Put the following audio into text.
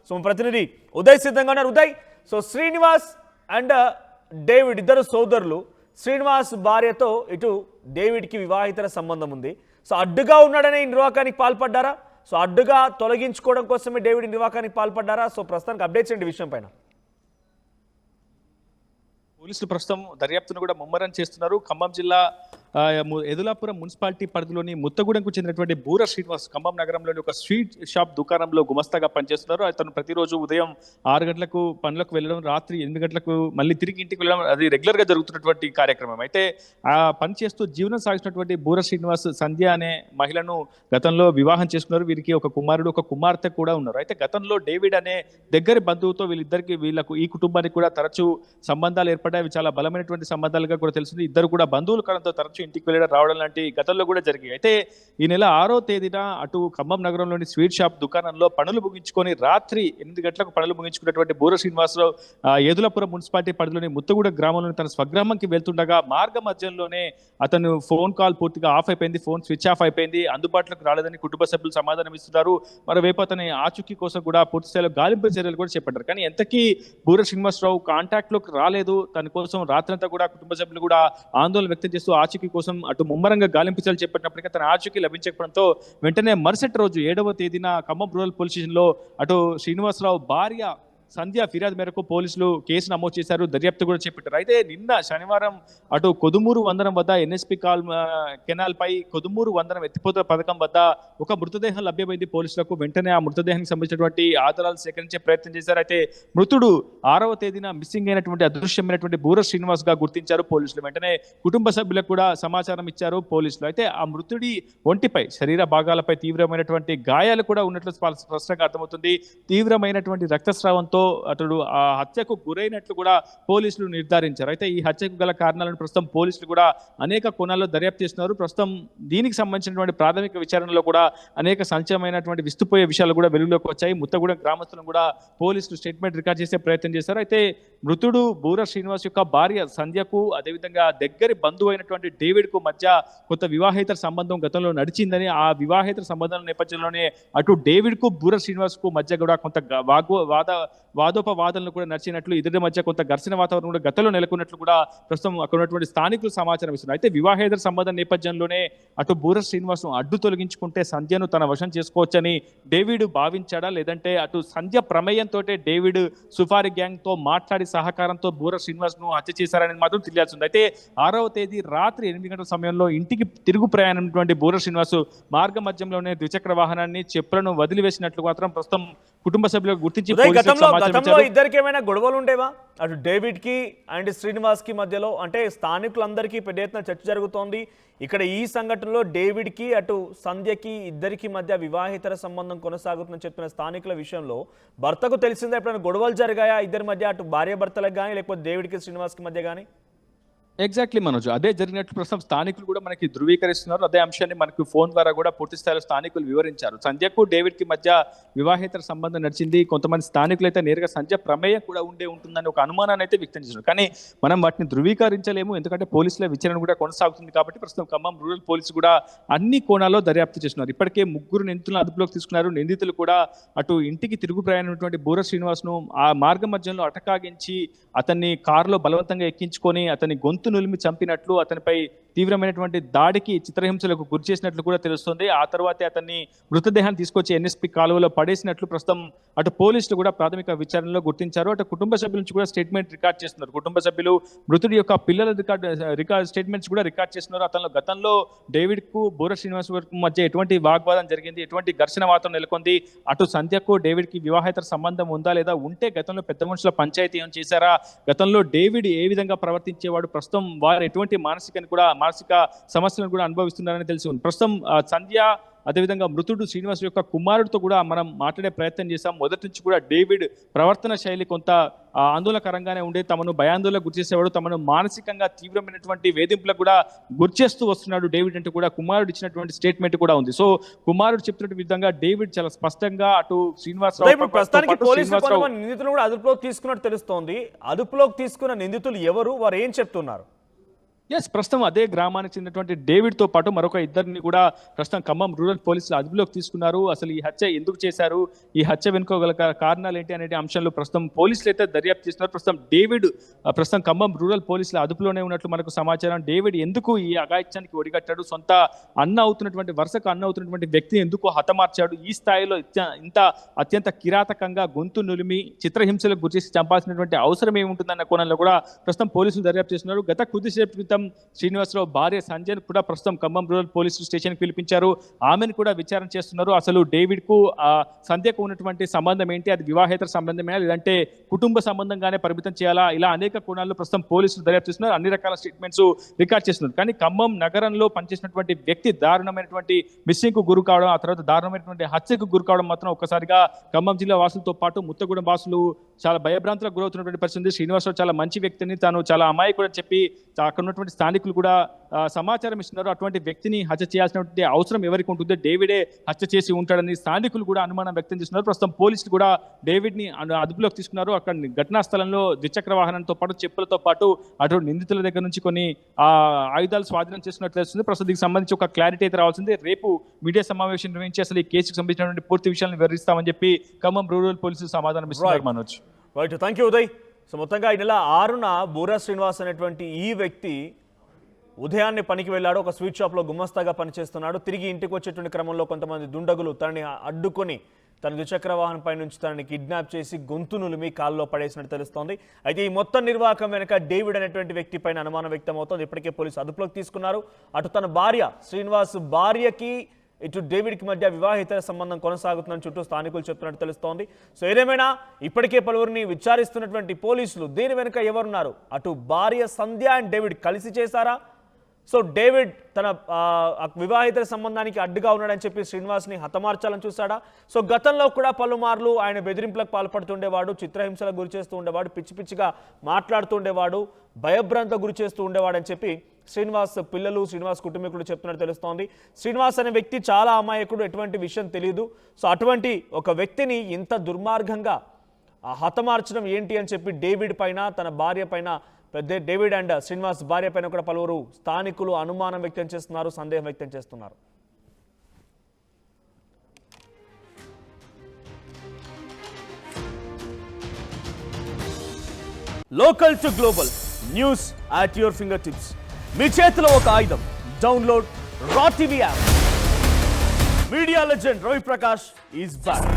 So ప్రతినిధి ఉదయ్ సిద్ధంగా ఉన్నారు. Uday, so Srinivas and David ఇద్దరు సోదరులు. శ్రీనివాస్ భార్యతో ఇటు డేవిడ్కి వివాహితర సంబంధం ఉంది. సో అడ్డుగా ఉన్నాడనే నిర్వాకానికి పాల్పడ్డారా? సో అడ్డుగా తొలగించుకోవడం కోసమే డేవిడ్ నిర్వాకానికి పాల్పడ్డారా? సో ప్రస్తుతానికి అప్డేట్స్ ఏంటి విషయం పైన? పోలీసులు ప్రస్తుతం దర్యాప్తును కూడా ముమ్మరం చేస్తున్నారు. ఖమ్మం జిల్లా ఎదులాపురం మున్సిపాలిటీ పరిధిలోని ముత్తగూడెంకు చెందినటువంటి బూర శ్రీనివాస్ ఖమ్మం నగరంలోని ఒక స్వీట్ షాప్ దుకాణంలో గుమస్తాగా పనిచేస్తున్నారు. అతను ప్రతిరోజు ఉదయం 6 గంటలకు పనులకు వెళ్ళడం, రాత్రి 8 గంటలకు మళ్ళీ తిరిగి ఇంటికి వెళ్ళడం, అది రెగ్యులర్ గా జరుగుతున్నటువంటి కార్యక్రమం. అయితే ఆ పని చేస్తూ జీవనం సాగిస్తున్నటువంటి బూర శ్రీనివాస్ సంధ్య అనే మహిళను గతంలో వివాహం చేసుకున్నారు. వీరికి ఒక కుమారుడు, ఒక కుమార్తె కూడా ఉన్నారు. అయితే గతంలో డేవిడ్ అనే దగ్గరి బంధువుతో వీళ్ళకు ఈ కుటుంబానికి కూడా తరచూ సంబంధాలు ఏర్పడ్డాయి. అవి చాలా బలమైనటువంటి సంబంధాలుగా కూడా తెలుస్తుంది. ఇద్దరు కూడా బంధువుల కారణంతో తరచూ ఇంటికి వెళ్ళడం రావడం లాంటి గతంలో కూడా జరిగాయి. అయితే ఈ నెల 6వ తేదీన అటు ఖమ్మం నగరంలోని స్వీట్ షాప్ దుకాణంలో పనులు ముగించుకొని రాత్రి 8 గంటలకు పనులు ముగించుకున్నటువంటి బూర శ్రీనివాసరావు ఏదులాపురం మున్సిపాలిటీ పరిధిలోని ముత్తగూడ గ్రామంలోని తన స్వగ్రామంకి వెళ్తుండగా మార్గ మధ్యంలోనే అతను ఫోన్ కాల్ పూర్తిగా ఆఫ్ అయిపోయింది, ఫోన్ స్విచ్ ఆఫ్ అయిపోయింది, అందుబాటులోకి రాలేదని కుటుంబ సభ్యులు సమాధానం ఇస్తున్నారు. మరోవైపు అతని ఆచూకీ కోసం కూడా పూర్తి స్థాయిలో గాలింపు చర్యలు కూడా చేపట్టారు. కానీ ఎంతకీ బూర శ్రీనివాసరావు కాంటాక్ట్ లోకి రాలేదు. తన కోసం రాత్రంతా కూడా కుటుంబ సభ్యులు కూడా ఆందోళన వ్యక్తం చేస్తూ ఆచూకీ కోసం అటు ముమ్మరంగా గాలింపు చర్యలు చేపట్టినప్పటికీ తన ఆచూకీ లభించకపోవడంతో వెంటనే మరుసటి రోజు 7వ తేదీన ఖమ్మం రూరల్ పోలీస్ స్టేషన్ లో అటు శ్రీనివాసరావు భార్య సంధ్య ఫిర్యాదు మేరకు పోలీసులు కేసు నమోదు చేశారు, దర్యాప్తు కూడా చేపట్టారు. అయితే నిన్న శనివారం అటు కొదుమూరు వందనం వద్ద ఎన్ఎస్పి కెనాల్ పై కొదుమూరు వందనం ఎత్తిపోతల పథకం వద్ద ఒక మృతదేహం లభ్యమైంది పోలీసులకు. వెంటనే ఆ మృతదేహానికి సంబంధించినటువంటి ఆధారాలు సేకరించే ప్రయత్నం చేశారు. అయితే మృతుడు 6వ తేదీన మిస్సింగ్ అయినటువంటి అదృశ్యమైనటువంటి బూర శ్రీనివాస్ గా గుర్తించారు పోలీసులు. వెంటనే కుటుంబ సభ్యులకు కూడా సమాచారం ఇచ్చారు పోలీసులు. అయితే ఆ మృతుడి ఒంటిపై, శరీర భాగాలపై తీవ్రమైనటువంటి గాయాలు కూడా ఉన్నట్లు స్పష్టంగా అర్థమవుతుంది. తీవ్రమైనటువంటి రక్తస్రావంతో అతడు ఆ హత్యకు గురైనట్లు కూడా పోలీసులు నిర్ధారించారు. అయితే ఈ హత్యకు గల కారణాలను ప్రస్తుతం పోలీసులు కూడా అనేక కోణాల్లో దర్యాప్తు చేస్తున్నారు. ప్రస్తుతం దీనికి సంబంధించినటువంటి ప్రాథమిక విచారణలో కూడా అనేక సంచలనమైనటువంటి విస్తుపోయే విషయాలు కూడా వెలుగులోకి వచ్చాయి. ముత్తగూడెం గ్రామస్తులను కూడా పోలీసులు స్టేట్మెంట్ రికార్డ్ చేసే ప్రయత్నం చేశారు. అయితే మృతుడు బూర శ్రీనివాస్ యొక్క భార్య సంధ్యకు, అదేవిధంగా దగ్గరి బంధువు అయినటువంటి డేవిడ్ కు మధ్య కొంత వివాహేతర సంబంధం గతంలో నడిచిందని, ఆ వివాహేతర సంబంధం నేపథ్యంలోనే అటు డేవిడ్ కు బూర శ్రీనివాస్ కు మధ్య కూడా కొంత వాదోపవాదనలు కూడా నడిచినట్లు, ఇద్దరి మధ్య కొంత ఘర్షణ వాతావరణం కూడా గతంలో నెలకొన్నట్లు కూడా ప్రస్తుతం అక్కడ ఉన్నటువంటి స్థానికులు సమాచారం ఇస్తున్నారు. అయితే వివాహేతర సంబంధం నేపథ్యంలోనే అటు బూర శ్రీనివాసం అడ్డు తొలగించుకుంటే సంధ్యను తన వశం చేసుకోవచ్చని డేవిడ్ భావించాడా, లేదంటే అటు సంధ్య ప్రమేయంతో డేవిడ్ సుఫారీ గ్యాంగ్ తో మాట్లాడి సహకారంతో బూర శ్రీనివాస్ ను హత్య చేశారని మాత్రం తెలియాల్సింది. అయితే 6వ తేదీ రాత్రి 8 గంటల సమయంలో ఇంటికి తిరుగు ప్రయాణమైనటువంటి బూర శ్రీనివాస్ మార్గ మధ్యంలోనే ద్విచక్ర వాహనాన్ని చెప్పులను వదిలివేసినట్లు మాత్రం ప్రస్తుతం కుటుంబ సభ్యులకు గుర్తించి గతంలో ఇద్దరికి ఏమైనా గొడవలు ఉండేవా అటు డేవిడ్ కి అండ్ శ్రీనివాస్ కి మధ్యలో? అంటే స్థానికులందరికీ పెద్ద ఎత్తున చర్చ జరుగుతోంది. ఇక్కడ ఈ సంఘటనలో డేవిడ్ కి అటు సంధ్యకి ఇద్దరికి మధ్య వివాహితర సంబంధం కొనసాగుతుందని చెప్పిన స్థానికుల విషయంలో భర్తకు తెలిసిందా ఎప్పుడైనా గొడవలు జరిగాయా ఇద్దరి మధ్య, అటు భార్య భర్తలకు కానీ లేకపోతే డేవిడ్ కి శ్రీనివాస్ కి మధ్య కానీ? ఎగ్జాక్ట్లీ మనోజ్, అదే జరిగినట్లు ప్రస్తుతం స్థానికులు కూడా మనకి ధృవీకరిస్తున్నారు. అదే అంశాన్ని మనకు ఫోన్ ద్వారా కూడా పూర్తి స్థాయిలో స్థానికులు వివరించారు. సంధ్యకు డేవిడ్ కి మధ్య వివాహేతర సంబంధం నడిచింది. కొంతమంది స్థానికులు అయితే నేరుగా సంధ్య ప్రమేయం కూడా ఉంటుందని ఒక అనుమానాన్ని అయితే వ్యక్తం చేశారు. కానీ మనం వాటిని ధృవీకరించలేము, ఎందుకంటే పోలీసుల విచారణ కూడా కొనసాగుతుంది కాబట్టి ప్రస్తుతం ఖమ్మం రూరల్ పోలీసు కూడా అన్ని కోణాల్లో దర్యాప్తు చేస్తున్నారు. ఇప్పటికే 3 నిందితులను అదుపులోకి తీసుకున్నారు. నిందితులు కూడా అటు ఇంటికి తిరుగు ప్రయాణమైనటువంటి బూర శ్రీనివాస్ ను ఆ మార్గ మధ్యంలో అటకాగించి అతన్ని కారులో బలవంతంగా ఎక్కించుకొని అతని గొంతు నులిమి చంపినట్లు, అతనిపై తీవ్రమైనటువంటి దాడికి, చిత్రహింసలకు గురి చేసినట్లు కూడా తెలుస్తుంది. ఆ తర్వాతే అతన్ని మృతదేహాన్ని తీసుకొచ్చి ఎన్ఎస్పి కాలువలో పడేసినట్లు ప్రస్తుతం అటు పోలీసులు కూడా ప్రాథమిక విచారణలో గుర్తించారు. అటు కుటుంబ సభ్యుల నుంచి కూడా స్టేట్మెంట్ రికార్డ్ చేస్తున్నారు. కుటుంబ సభ్యులు మృతుడి యొక్క పిల్లల రికార్డ్ స్టేట్మెంట్స్ కూడా రికార్డ్ చేస్తున్నారు. అతను గతంలో డేవిడ్ కు బూర శ్రీనివాస్ మధ్య ఎటువంటి వాగ్వాదం జరిగింది, ఎటువంటి ఘర్షణ వాతావరణం నెలకొంది, అటు సంధ్యకు డేవిడ్ కి వివాహేతర సంబంధం ఉందా లేదా, ఉంటే గతంలో పెద్ద మనుషుల పంచాయతీ ఏం చేశారా, గతంలో డేవిడ్ ఏ విధంగా ప్రవర్తించేవాడు, ప్రస్తుతం వారు ఎటువంటి మానసిక సమస్యలను కూడా అనుభవిస్తున్నారని తెలిసి ఉంది. ప్రస్తుతం సంధ్య అదేవిధంగా మృతుడు శ్రీనివాస్ యొక్క కుమారుడితో కూడా మనం మాట్లాడే ప్రయత్నం చేశాం. మొదటి నుంచి కూడా డేవిడ్ ప్రవర్తన శైలి కొంత ఆందోళనకరంగానే ఉండే, తమను భయాందోళనకు గురిచేసేవాడు, తమను మానసికంగా తీవ్రమైనటువంటి వేధింపులకు కూడా గురిచేస్తూ వస్తున్నాడు డేవిడ్ అంటూ కూడా కుమారుడు ఇచ్చినటువంటి స్టేట్మెంట్ కూడా ఉంది. సో కుమారుడు చెప్తున్న విధంగా డేవిడ్ చాలా స్పష్టంగా అటు శ్రీనివాసరావు ప్రస్తుతానికి పోలీసులు నిందితులు కూడా అదుపులోకి తీసుకున్నట్టు తెలుస్తోంది. అదుపులోకి తీసుకున్న నిందితులు ఎవరు, వారు ఏం చెప్తున్నారు? ఎస్, ప్రస్తుతం అదే గ్రామానికి చెందినటువంటి డేవిడ్తో పాటు మరొక ఇద్దరిని కూడా ప్రస్తుతం ఖమ్మం రూరల్ పోలీసులు అదుపులోకి తీసుకున్నారు. అసలు ఈ హత్య ఎందుకు చేశారు, ఈ హత్య వెనుకోగల కారణాలు ఏంటి అనే అంశంలో ప్రస్తుతం పోలీసులు అయితే దర్యాప్తు చేస్తున్నారు. ప్రస్తుతం డేవిడ్ ప్రస్తుతం ఖమ్మం రూరల్ పోలీసుల అదుపులోనే ఉన్నట్లు మనకు సమాచారం. డేవిడ్ ఎందుకు ఈ అఘాయిత్యానికి ఒడిగట్టాడు, సొంత వరుసకు అన్న అవుతున్నటువంటి వ్యక్తిని ఎందుకు హతమార్చాడు, ఈ స్థాయిలో ఇంత అత్యంత కిరాతకంగా గొంతు నులిమి చిత్రహింసలకు గురిచేసి చంపాల్సినటువంటి అవసరం ఏముంటుందన్న కోణంలో కూడా ప్రస్తుతం పోలీసులు దర్యాప్తు చేస్తున్నారు. గత కొద్దిసేపు క్రితం శ్రీనివాసరావు భార్య సంజయ్ కూడా ప్రస్తుతం ఖమ్మం రూరల్ పోలీసు స్టేషన్కి పిలిపించారు. ఆమెను కూడా విచారణ చేస్తున్నారు. అసలు డేవిడ్ కు సంధ్యకు ఉన్నటువంటి సంబంధం ఏంటి, అది వివాహేతర సంబంధమేనా లేదంటే కుటుంబ సంబంధంగానే పరిమితం చేయాలా, ఇలా అనేక కోణాల్లో ప్రస్తుతం పోలీసులు దర్యాప్తు చేస్తున్నారు. అన్ని రకాల స్టేట్మెంట్స్ రికార్డ్ చేస్తున్నారు. కానీ ఖమ్మం నగరంలో పనిచేసినటువంటి వ్యక్తి దారుణమైనటువంటి మిస్సింగ్ కు గురి కావడం, ఆ తర్వాత దారుణమైనటువంటి హత్యకు గురి కావడం మాత్రం ఒక్కసారిగా ఖమ్మం జిల్లా వాసులతో పాటు ముత్తగూడెం వాసులు చాలా భయభ్రాంతులకు గురవుతున్నటువంటి పరిస్థితి. శ్రీనివాసరావు చాలా మంచి వ్యక్తిని, తాను చాలా అమాయకుడు అని చెప్పి అక్కడ ఉన్నటువంటి స్థానికులు కూడా సమాచారం ఇస్తున్నారు. అటువంటి వ్యక్తిని హత్య చేయాల్సినటువంటి అవసరం ఎవరికి ఉంటుంది, డేవిడే హత్య చేసి ఉంటాడని స్థానికులు కూడా అనుమానం వ్యక్తం చేస్తున్నారు. ప్రస్తుతం పోలీసులు కూడా డేవిడ్ ని అదుపులోకి తీసుకున్నారు. అక్కడ ఘటనా స్థలంలో ద్విచక్ర వాహనంతో పాటు చెప్పులతో పాటు అటువంటి నిందితుల దగ్గర నుంచి కొన్ని ఆయుధాలు స్వాధీనం చేస్తున్నట్లు తెలుస్తుంది. ప్రస్తుతం దీనికి సంబంధించి ఒక క్లారిటీ అయితే రావాల్సింది. రేపు మీడియా సమావేశం నిర్వహించి అసలు ఈ కేసుకు సంబంధించినటువంటి పూర్తి విషయాలను వివరిస్తామని చెప్పి ఖమ్మం రూరల్ పోలీసులు సమాధానం ఇస్తున్నారు. Manoj, right, thank you Uday. So మొత్తంగా ఈ నెల 6న బూరా శ్రీనివాస్ అనేటువంటి ఈ వ్యక్తి ఉదయాన్నే పనికి వెళ్ళాడు. ఒక స్వీట్ షాప్లో గుమస్తాగా పనిచేస్తున్నాడు. తిరిగి ఇంటికి వచ్చేటువంటి క్రమంలో కొంతమంది దుండగులు తనని అడ్డుకొని తన ద్విచక్ర వాహనంపై నుంచి తనని కిడ్నాప్ చేసి గొంతు నులిమి కాల్లో పడేసినట్టు తెలుస్తోంది. అయితే ఈ మొత్తం నిర్వాహకం వెనుక డేవిడ్ అనేటువంటి వ్యక్తి పైన అనుమానం వ్యక్తం అవుతోంది. ఇప్పటికే పోలీసు అదుపులోకి తీసుకున్నారు. అటు తన భార్య శ్రీనివాస్ భార్యకి ఇటు డేవిడ్కి మధ్య వివాహేతర సంబంధం కొనసాగుతుందని చుట్టూ స్థానికులు చెప్తున్నట్టు తెలుస్తోంది. సో ఏదేమైనా ఇప్పటికే పలువురిని విచారిస్తున్నటువంటి పోలీసులు దీని వెనుక ఎవరున్నారు, అటు భార్య సంధ్య అండ్ డేవిడ్ కలిసి చేశారా, సో డేవిడ్ తన వివాహిత సంబంధానికి అడ్డుగా ఉన్నాడని చెప్పి శ్రీనివాస్ని హతమార్చాలని చూశాడా, సో గతంలో కూడా పలుమార్లు ఆయన బెదిరింపులకు పాల్పడుతుండేవాడు, చిత్రహింసలకు గురి చేస్తూ ఉండేవాడు, పిచ్చి పిచ్చిగా మాట్లాడుతుండేవాడు, భయభ్రాంత గురి చేస్తూ ఉండేవాడని చెప్పి శ్రీనివాస్ పిల్లలు, శ్రీనివాస్ కుటుంబీకులు చెప్తున్నట్టు తెలుస్తోంది. శ్రీనివాస్ అనే వ్యక్తి చాలా అమాయకుడు, ఎటువంటి విషయం తెలియదు. సో అటువంటి ఒక వ్యక్తిని ఇంత దుర్మార్గంగా హతమార్చడం ఏంటి అని చెప్పి డేవిడ్ పైన, తన భార్య పైన, డేవిడ్ అండ్ శ్రీనివాస్ భార్య పైన కూడా పలువురు స్థానికులు అనుమానం వ్యక్తం చేస్తున్నారు, సందేహం వ్యక్తం చేస్తున్నారు. Local to global news at your fingertips. మీ చేతిలో ఒక ఆయుధం. Download R TV app. Media legend Ravi Prakash is back.